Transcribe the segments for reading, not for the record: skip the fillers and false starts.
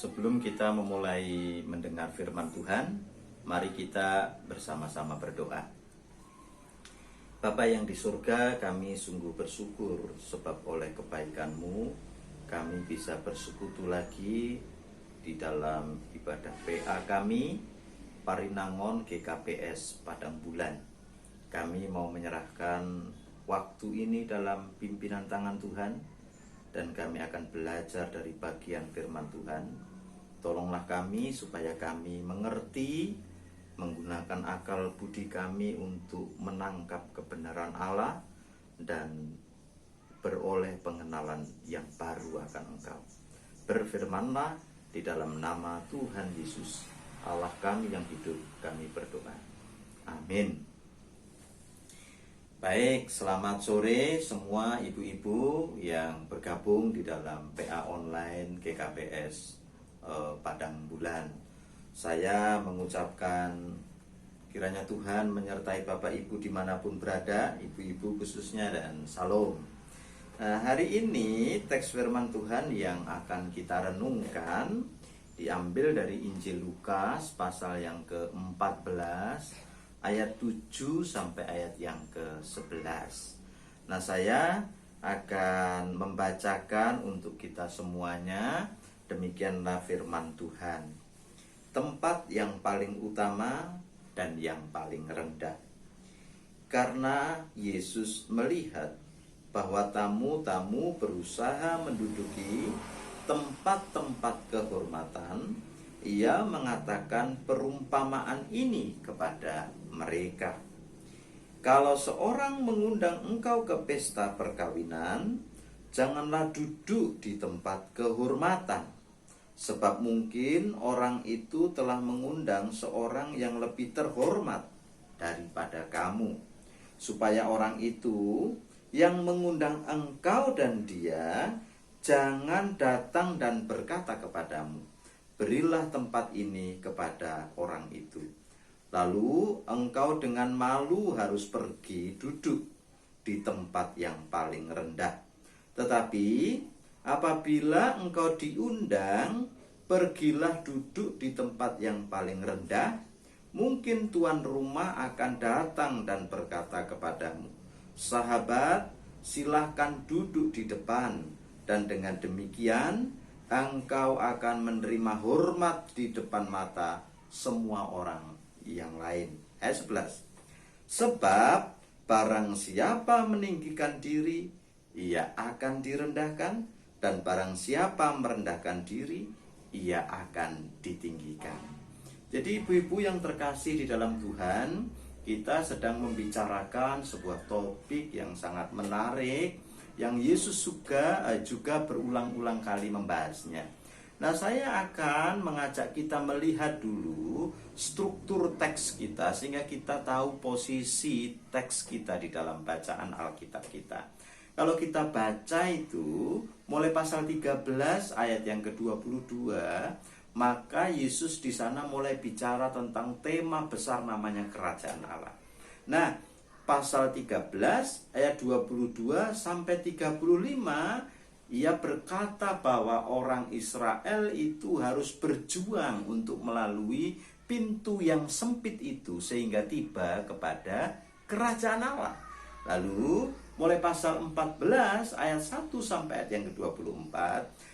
Sebelum kita memulai mendengar firman Tuhan, mari kita bersama-sama berdoa. Bapa yang di surga, kami sungguh bersyukur sebab oleh kebaikan-Mu kami bisa bersekutu lagi di dalam ibadah PA kami, Parinangon GKPS Padang Bulan. Kami mau menyerahkan waktu ini dalam pimpinan tangan Tuhan, dan kami akan belajar dari bagian firman Tuhan. Tolonglah kami supaya kami mengerti, menggunakan akal budi kami untuk menangkap kebenaran Allah dan beroleh pengenalan yang baru akan Engkau. Berfirmanlah di dalam nama Tuhan Yesus, Allah kami yang hidup, kami berdoa. Amin. Baik, selamat sore semua ibu-ibu yang bergabung di dalam PA online GKPS Padang Bulan. Saya mengucapkan kiranya Tuhan menyertai Bapak Ibu dimanapun berada, ibu-ibu khususnya, dan salam. Hari ini teks firman Tuhan yang akan kita renungkan diambil dari Injil Lukas pasal yang ke-14 ayat 7 sampai ayat yang ke-11. Nah, saya akan membacakan untuk kita semuanya. Demikianlah firman Tuhan. Tempat yang paling utama dan yang paling rendah. Karena Yesus melihat bahwa tamu-tamu berusaha menduduki tempat-tempat kehormatan, Ia mengatakan perumpamaan ini kepada mereka. Kalau seorang mengundang engkau ke pesta perkawinan, janganlah duduk di tempat kehormatan, sebab mungkin orang itu telah mengundang seorang yang lebih terhormat daripada kamu, supaya orang itu yang mengundang engkau dan dia jangan datang dan berkata kepadamu, berilah tempat ini kepada orang itu. Lalu engkau dengan malu harus pergi duduk di tempat yang paling rendah. Tetapi apabila engkau diundang, pergilah duduk di tempat yang paling rendah. Mungkin tuan rumah akan datang dan berkata kepadamu, sahabat, silahkan duduk di depan. Dan dengan demikian engkau akan menerima hormat di depan mata semua orang yang lain. Ayat 11. Sebab barang siapa meninggikan diri, ia akan direndahkan, dan barang siapa merendahkan diri, ia akan ditinggikan. Jadi ibu-ibu yang terkasih di dalam Tuhan, kita sedang membicarakan sebuah topik yang sangat menarik, yang Yesus juga berulang-ulang kali membahasnya. Nah, saya akan mengajak kita melihat dulu struktur teks kita, sehingga kita tahu posisi teks kita di dalam bacaan Alkitab kita. Kalau kita baca itu mulai pasal 13 ayat yang ke-22, maka Yesus di sana mulai bicara tentang tema besar namanya kerajaan Allah. Nah, pasal 13 ayat 22 sampai 35, Ia berkata bahwa orang Israel itu harus berjuang untuk melalui pintu yang sempit itu sehingga tiba kepada kerajaan Allah. Lalu mulai pasal 14 ayat 1 sampai ayat yang ke-24,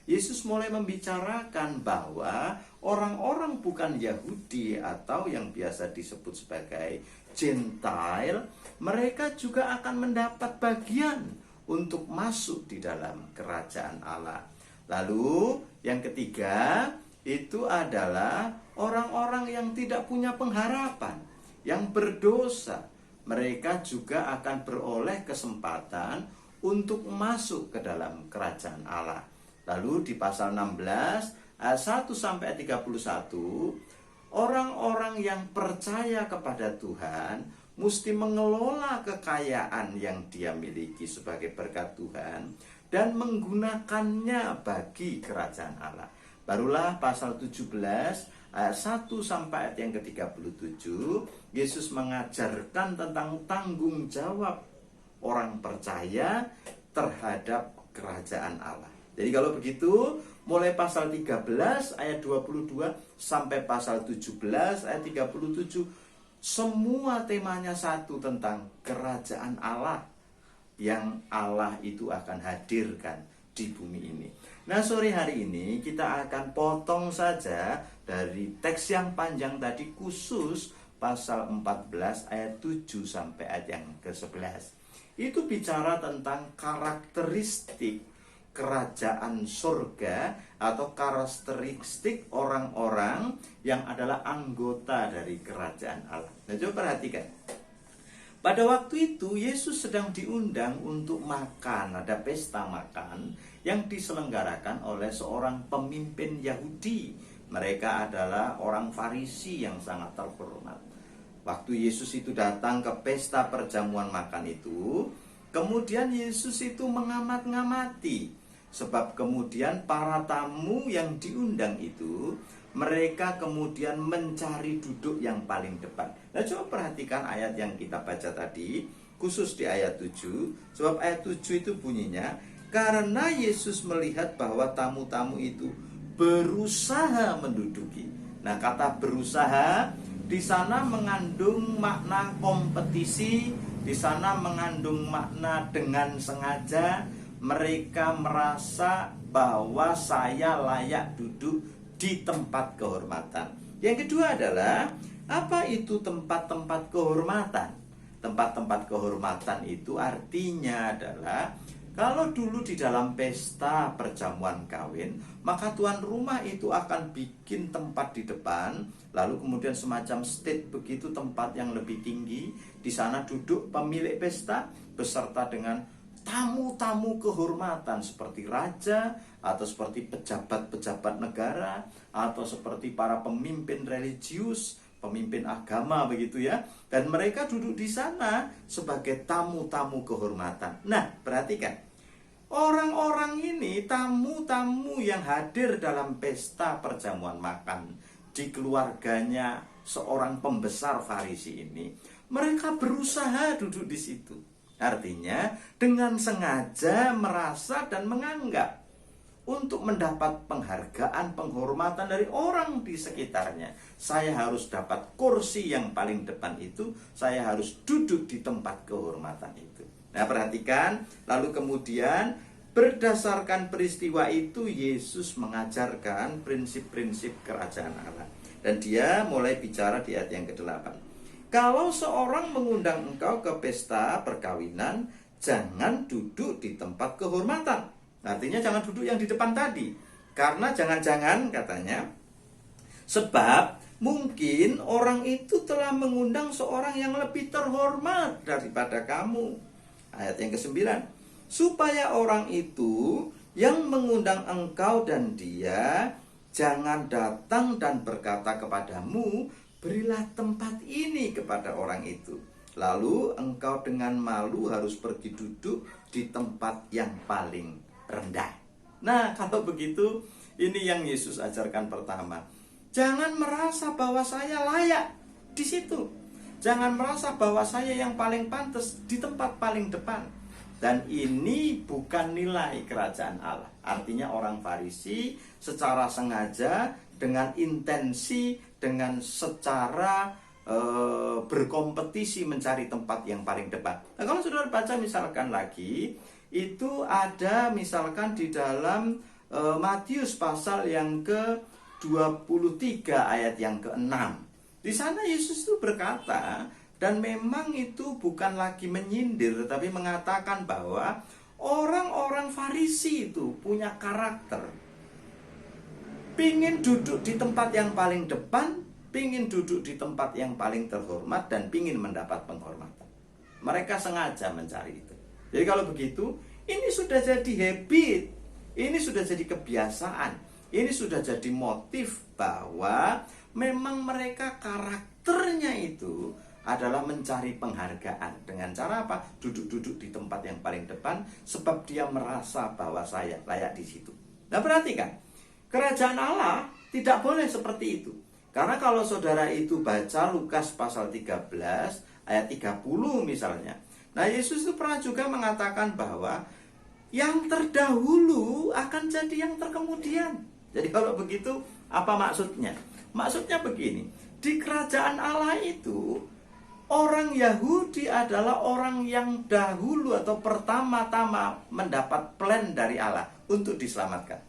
Yesus mulai membicarakan bahwa orang-orang bukan Yahudi atau yang biasa disebut sebagai Gentile, mereka juga akan mendapat bagian untuk masuk di dalam kerajaan Allah. Lalu yang ketiga itu adalah orang-orang yang tidak punya pengharapan, yang berdosa. Mereka juga akan beroleh kesempatan untuk masuk ke dalam kerajaan Allah. Lalu di pasal 16 ayat 1 sampai ayat 31, orang-orang yang percaya kepada Tuhan mesti mengelola kekayaan yang dia miliki sebagai berkat Tuhan dan menggunakannya bagi kerajaan Allah. Barulah pasal 17 ayat 1 sampai ayat yang ke-37, Yesus mengajarkan tentang tanggung jawab orang percaya terhadap kerajaan Allah. Jadi kalau begitu, mulai pasal 13 ayat 22 sampai pasal 17 ayat 37. Semua temanya satu, tentang kerajaan Allah yang Allah itu akan hadirkan di bumi ini. Nah, sore hari ini kita akan potong saja dari teks yang panjang tadi, khusus pasal 14 ayat 7 sampai ayat yang ke-11. Itu bicara tentang karakteristik kerajaan surga atau karakteristik orang-orang yang adalah anggota dari kerajaan Allah. Nah, coba perhatikan. Pada waktu itu Yesus sedang diundang untuk makan, ada pesta makan yang diselenggarakan oleh seorang pemimpin Yahudi. Mereka adalah orang Farisi yang sangat terhormat. Waktu Yesus itu datang ke pesta perjamuan makan itu, kemudian Yesus itu mengamat-ngamati. Sebab kemudian para tamu yang diundang itu, mereka kemudian mencari duduk yang paling depan. Nah, coba perhatikan ayat yang kita baca tadi, khusus di ayat 7. Sebab ayat 7 itu bunyinya, karena Yesus melihat bahwa tamu-tamu itu berusaha menduduki. Nah, kata berusaha di sana mengandung makna kompetisi, di sana mengandung makna dengan sengaja. Mereka merasa bahwa saya layak duduk di tempat kehormatan. Yang kedua adalah, apa itu tempat-tempat kehormatan? Tempat-tempat kehormatan itu artinya adalah, kalau dulu di dalam pesta perjamuan kawin, maka tuan rumah itu akan bikin tempat di depan, lalu kemudian semacam stage begitu, tempat yang lebih tinggi. Di sana duduk pemilik pesta beserta dengan tamu-tamu kehormatan seperti raja, atau seperti pejabat-pejabat negara, atau seperti para pemimpin religius, pemimpin agama begitu ya. Dan mereka duduk di sana sebagai tamu-tamu kehormatan. Nah, perhatikan. Orang-orang ini, tamu-tamu yang hadir dalam pesta perjamuan makan di keluarganya seorang pembesar Farisi ini, mereka berusaha duduk di situ. Artinya dengan sengaja merasa dan menganggap untuk mendapat penghargaan, penghormatan dari orang di sekitarnya. Saya harus dapat kursi yang paling depan itu, saya harus duduk di tempat kehormatan itu. Nah, perhatikan, lalu kemudian berdasarkan peristiwa itu Yesus mengajarkan prinsip-prinsip kerajaan Allah. Dan dia mulai bicara di ayat yang ke-8. Kalau seorang mengundang engkau ke pesta perkawinan, jangan duduk di tempat kehormatan. Artinya jangan duduk yang di depan tadi. Karena jangan-jangan katanya, sebab mungkin orang itu telah mengundang seorang yang lebih terhormat daripada kamu. Ayat yang ke-9. Supaya orang itu yang mengundang engkau dan dia jangan datang dan berkata kepadamu, berilah tempat ini kepada orang itu. Lalu engkau dengan malu harus pergi duduk di tempat yang paling rendah. Nah, kalau begitu, ini yang Yesus ajarkan pertama. Jangan merasa bahwa saya layak di situ. Jangan merasa bahwa saya yang paling pantas di tempat paling depan. Dan ini bukan nilai kerajaan Allah. Artinya orang Farisi secara sengaja, dengan intensi, dengan secara berkompetisi mencari tempat yang paling depan. Nah, kalau saudara baca misalkan lagi, itu ada misalkan di dalam Matius pasal yang ke-23 ayat yang ke-6. Di sana Yesus itu berkata, dan memang itu bukan lagi menyindir, tetapi mengatakan bahwa orang-orang Farisi itu punya karakter. Pingin duduk di tempat yang paling depan, pingin duduk di tempat yang paling terhormat, dan pingin mendapat penghormatan. Mereka sengaja mencari itu. Jadi kalau begitu, ini sudah jadi habit, ini sudah jadi kebiasaan, ini sudah jadi motif bahwa memang mereka karakternya itu adalah mencari penghargaan. Dengan cara apa? Duduk-duduk di tempat yang paling depan, sebab dia merasa bahwa saya layak di situ. Nah, perhatikan, kerajaan Allah tidak boleh seperti itu. Karena kalau saudara itu baca Lukas pasal 13 ayat 30 misalnya. Nah, Yesus itu pernah juga mengatakan bahwa yang terdahulu akan jadi yang terkemudian. Jadi kalau begitu, apa maksudnya? Maksudnya begini, di kerajaan Allah itu, orang Yahudi adalah orang yang dahulu atau pertama-tama mendapat plan dari Allah untuk diselamatkan.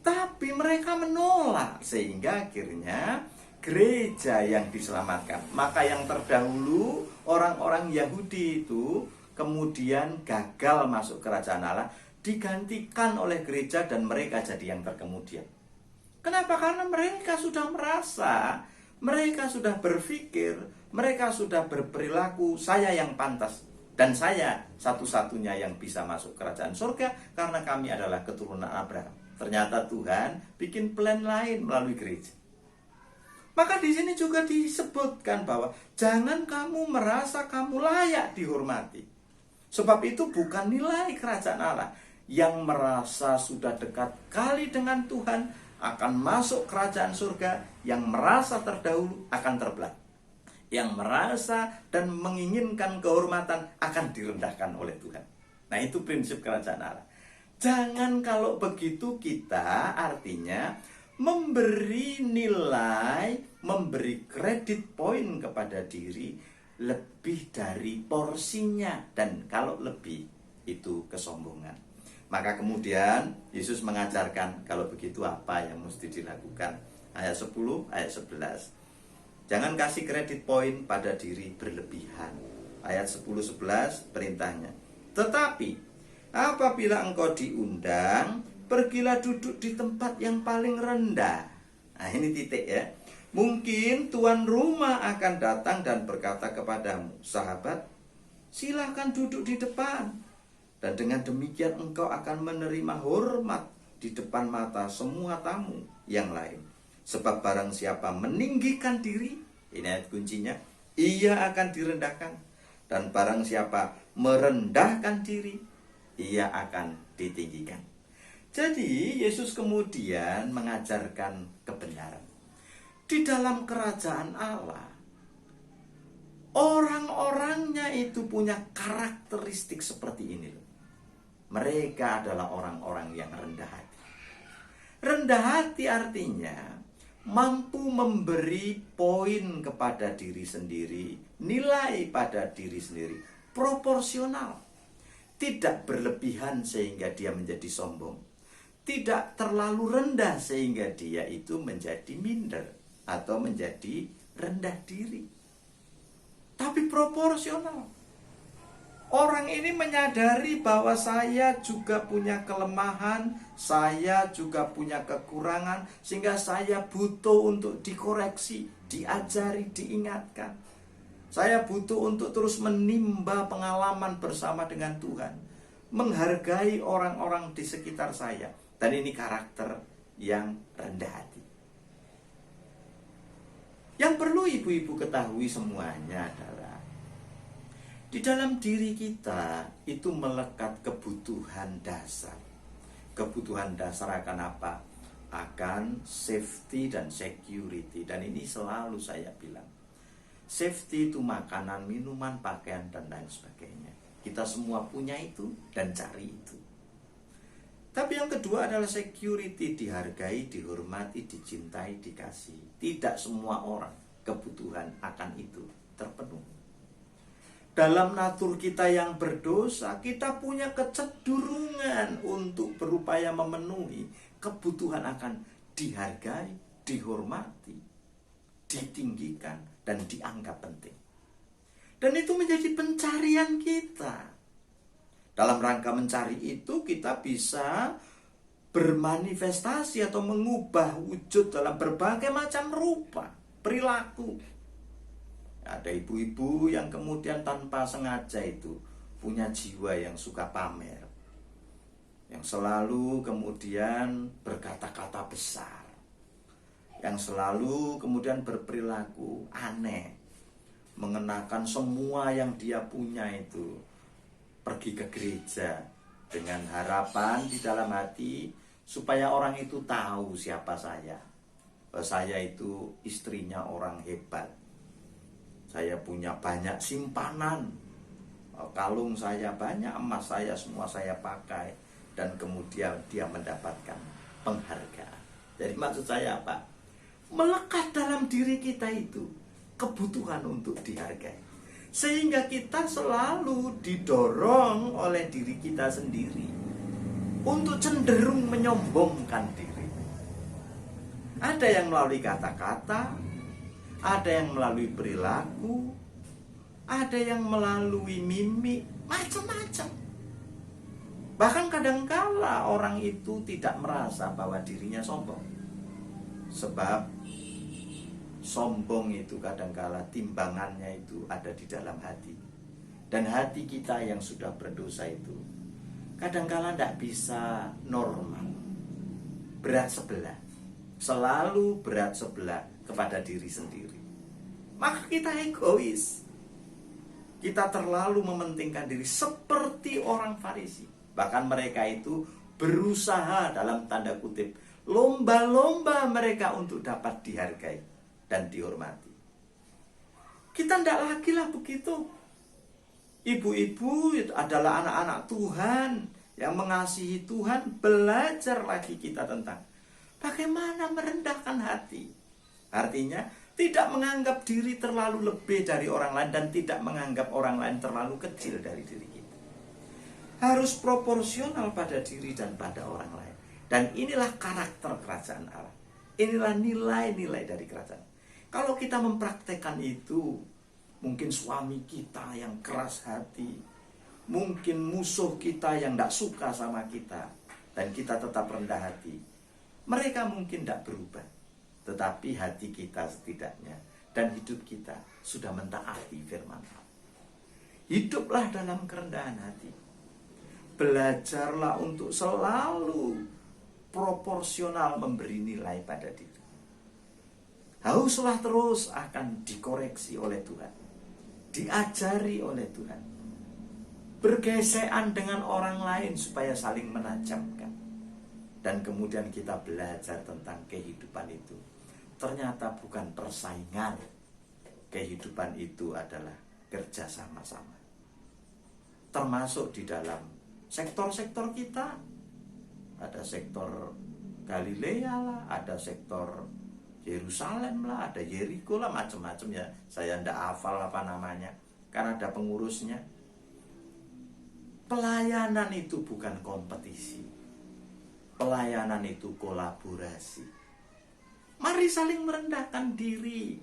Tapi mereka menolak, sehingga akhirnya gereja yang diselamatkan. Maka yang terdahulu, orang-orang Yahudi itu kemudian gagal masuk kerajaan Allah, digantikan oleh gereja dan mereka jadi yang terkemudian. Kenapa? Karena mereka sudah merasa, mereka sudah berpikir, mereka sudah berperilaku, saya yang pantas dan saya satu-satunya yang bisa masuk kerajaan surga karena kami adalah keturunan Abraham. Ternyata Tuhan bikin plan lain melalui gereja. Maka di sini juga disebutkan bahwa jangan kamu merasa kamu layak dihormati. Sebab itu bukan nilai kerajaan Allah. Yang merasa sudah dekat kali dengan Tuhan akan masuk kerajaan surga, yang merasa terdahulu akan terbelah. Yang merasa dan menginginkan kehormatan akan direndahkan oleh Tuhan. Nah, itu prinsip kerajaan Allah. Jangan kalau begitu kita artinya memberi nilai, memberi kredit poin kepada diri lebih dari porsinya, dan kalau lebih itu kesombongan. Maka kemudian Yesus mengajarkan kalau begitu apa yang mesti dilakukan. Ayat 10, ayat 11. Jangan kasih kredit poin pada diri berlebihan. Ayat 10-11 perintahnya. Tetapi apabila engkau diundang, pergilah duduk di tempat yang paling rendah. Nah, ini titik ya. Mungkin tuan rumah akan datang dan berkata kepadamu, sahabat, silakan duduk di depan. Dan dengan demikian engkau akan menerima hormat di depan mata semua tamu yang lain. Sebab barang siapa meninggikan diri, ini ayat kuncinya, ia akan direndahkan. Dan barang siapa merendahkan diri, ia akan ditinggikan. Jadi Yesus kemudian mengajarkan kebenaran. Di dalam kerajaan Allah, orang-orangnya itu punya karakteristik seperti ini. Mereka adalah orang-orang yang rendah hati. Rendah hati artinya mampu memberi poin kepada diri sendiri, nilai pada diri sendiri, proporsional. Tidak berlebihan sehingga dia menjadi sombong. Tidak terlalu rendah sehingga dia itu menjadi minder atau menjadi rendah diri. Tapi proporsional. Orang ini menyadari bahwa saya juga punya kelemahan, saya juga punya kekurangan, sehingga saya butuh untuk dikoreksi, diajari, diingatkan. Saya butuh untuk terus menimba pengalaman bersama dengan Tuhan, menghargai orang-orang di sekitar saya. Dan ini karakter yang rendah hati. Yang perlu ibu-ibu ketahui semuanya adalah di dalam diri kita itu melekat kebutuhan dasar. Kebutuhan dasar akan apa? Akan safety dan security. Dan ini selalu saya bilang. Safety itu makanan, minuman, pakaian, dan lain sebagainya. Kita semua punya itu dan cari itu. Tapi yang kedua adalah security, dihargai, dihormati, dicintai, dikasih. Tidak semua orang kebutuhan akan itu terpenuhi. Dalam natur kita yang berdosa, kita punya kecenderungan untuk berupaya memenuhi kebutuhan akan dihargai, dihormati, ditinggikan, dan dianggap penting. Dan itu menjadi pencarian kita. Dalam rangka mencari itu kita bisa bermanifestasi atau mengubah wujud dalam berbagai macam rupa, perilaku. Ada ibu-ibu yang kemudian tanpa sengaja itu punya jiwa yang suka pamer, yang selalu kemudian berkata-kata besar, yang selalu kemudian berperilaku aneh, mengenakan semua yang dia punya itu, pergi ke gereja dengan harapan di dalam hati supaya orang itu tahu siapa saya. Saya itu istrinya orang hebat. Saya punya banyak simpanan. Kalung saya banyak, emas saya semua saya pakai. dan kemudian dia mendapatkan penghargaan. Jadi maksud saya apa? Melekat dalam diri kita itu kebutuhan untuk dihargai, sehingga kita selalu didorong oleh diri kita sendiri untuk cenderung menyombongkan diri. Ada yang melalui kata-kata, ada yang melalui perilaku, ada yang melalui mimik, macam-macam. Bahkan kadangkala orang itu tidak merasa bahwa dirinya sombong. Sebab sombong itu kadangkala timbangannya itu ada di dalam hati. Dan hati kita yang sudah berdosa itu kadangkala tidak bisa normal, berat sebelah, selalu berat sebelah kepada diri sendiri. Maka kita egois. Kita terlalu mementingkan diri seperti orang Farisi. Bahkan mereka itu berusaha dalam tanda kutip, lomba-lomba mereka untuk dapat dihargai dan dihormati. Kita tidak lagi lah begitu. Ibu-ibu itu adalah anak-anak Tuhan yang mengasihi Tuhan. Belajar lagi kita tentang bagaimana merendahkan hati. Artinya tidak menganggap diri terlalu lebih dari orang lain dan tidak menganggap orang lain terlalu kecil dari diri kita. Harus proporsional pada diri dan pada orang lain. Dan inilah karakter kerajaan Allah. Inilah nilai-nilai dari kerajaan. Kalau kita mempraktekkan itu, mungkin suami kita yang keras hati, mungkin musuh kita yang tidak suka sama kita, dan kita tetap rendah hati, mereka mungkin tidak berubah. Tetapi hati kita setidaknya dan hidup kita sudah mentaati firman Allah. Hiduplah dalam kerendahan hati. Belajarlah untuk selalu proporsional memberi nilai pada diri. Hauslah terus akan dikoreksi oleh Tuhan, diajari oleh Tuhan, bergesekan dengan orang lain supaya saling menajamkan. Dan kemudian kita belajar tentang kehidupan itu. Ternyata bukan persaingan. Kehidupan itu adalah kerja sama-sama. Termasuk di dalam sektor-sektor kita. Ada sektor Galilea lah, ada sektor Yerusalem lah, ada Yeriko lah, macam-macam ya. Saya tidak hafal apa namanya, karena ada pengurusnya. Pelayanan itu bukan kompetisi. Pelayanan itu kolaborasi. Mari saling merendahkan diri.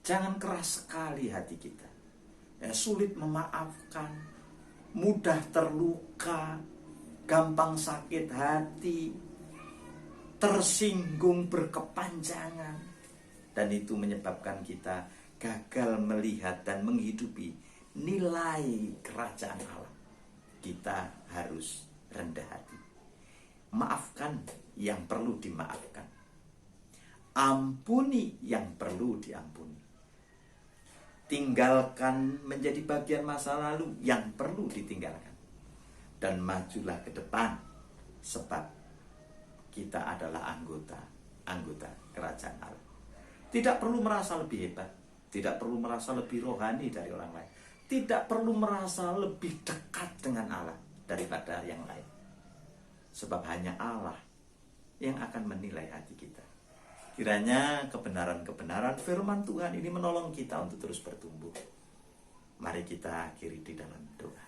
Jangan keras sekali hati kita. Ya, sulit memaafkan, mudah terluka, gampang sakit hati, tersinggung berkepanjangan. Dan itu menyebabkan kita gagal melihat dan menghidupi nilai kerajaan Allah. Kita harus rendah hati. Maafkan yang perlu dimaafkan. Ampuni yang perlu diampuni. Tinggalkan menjadi bagian masa lalu yang perlu ditinggalkan. Dan majulah ke depan, sebab kita adalah anggota kerajaan Allah. Tidak perlu merasa lebih hebat, tidak perlu merasa lebih rohani dari orang lain, tidak perlu merasa lebih dekat dengan Allah daripada yang lain. Sebab hanya Allah yang akan menilai hati kita. Kiranya kebenaran-kebenaran firman Tuhan ini menolong kita untuk terus bertumbuh. Mari kita akhiri di dalam doa.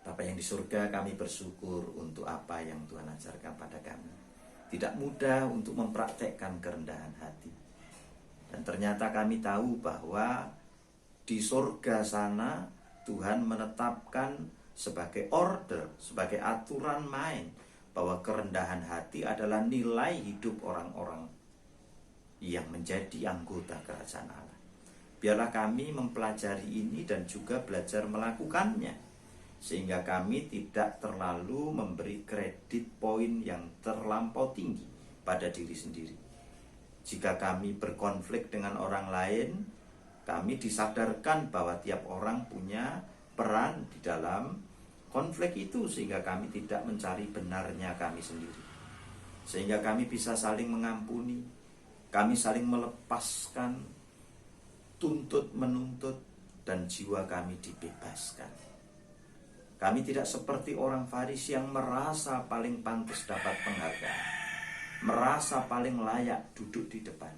Bapa yang di surga, kami bersyukur untuk apa yang Tuhan ajarkan pada kami. Tidak mudah untuk mempraktekkan kerendahan hati. Dan ternyata kami tahu bahwa di surga sana Tuhan menetapkan sebagai order, sebagai aturan main, bahwa kerendahan hati adalah nilai hidup orang-orang yang menjadi anggota kerajaan Allah. Biarlah kami mempelajari ini dan juga belajar melakukannya, sehingga kami tidak terlalu memberi kredit poin yang terlampau tinggi pada diri sendiri. Jika kami berkonflik dengan orang lain, kami disadarkan bahwa tiap orang punya peran di dalam konflik itu, sehingga kami tidak mencari benarnya kami sendiri. Sehingga kami bisa saling mengampuni, kami saling melepaskan tuntut menuntut, dan jiwa kami dibebaskan. Kami tidak seperti orang Farisi yang merasa paling pantas dapat penghargaan, merasa paling layak duduk di depan.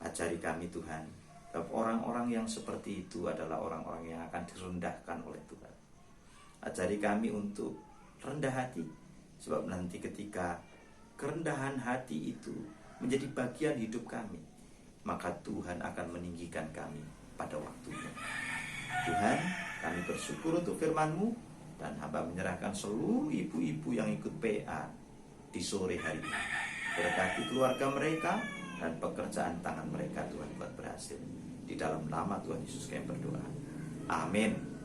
Ajari kami Tuhan, sebab orang-orang yang seperti itu adalah orang-orang yang akan direndahkan oleh Tuhan. Ajari kami untuk rendah hati, sebab nanti ketika kerendahan hati itu menjadi bagian hidup kami, maka Tuhan akan meninggikan kami pada waktunya. Tuhan, kami bersyukur untuk firman-Mu, dan hamba menyerahkan seluruh ibu-ibu yang ikut PA di sore hari ini. Berkati keluarga mereka dan pekerjaan tangan mereka, Tuhan, buat berhasil. Di dalam nama Tuhan Yesus kami berdoa. Amin.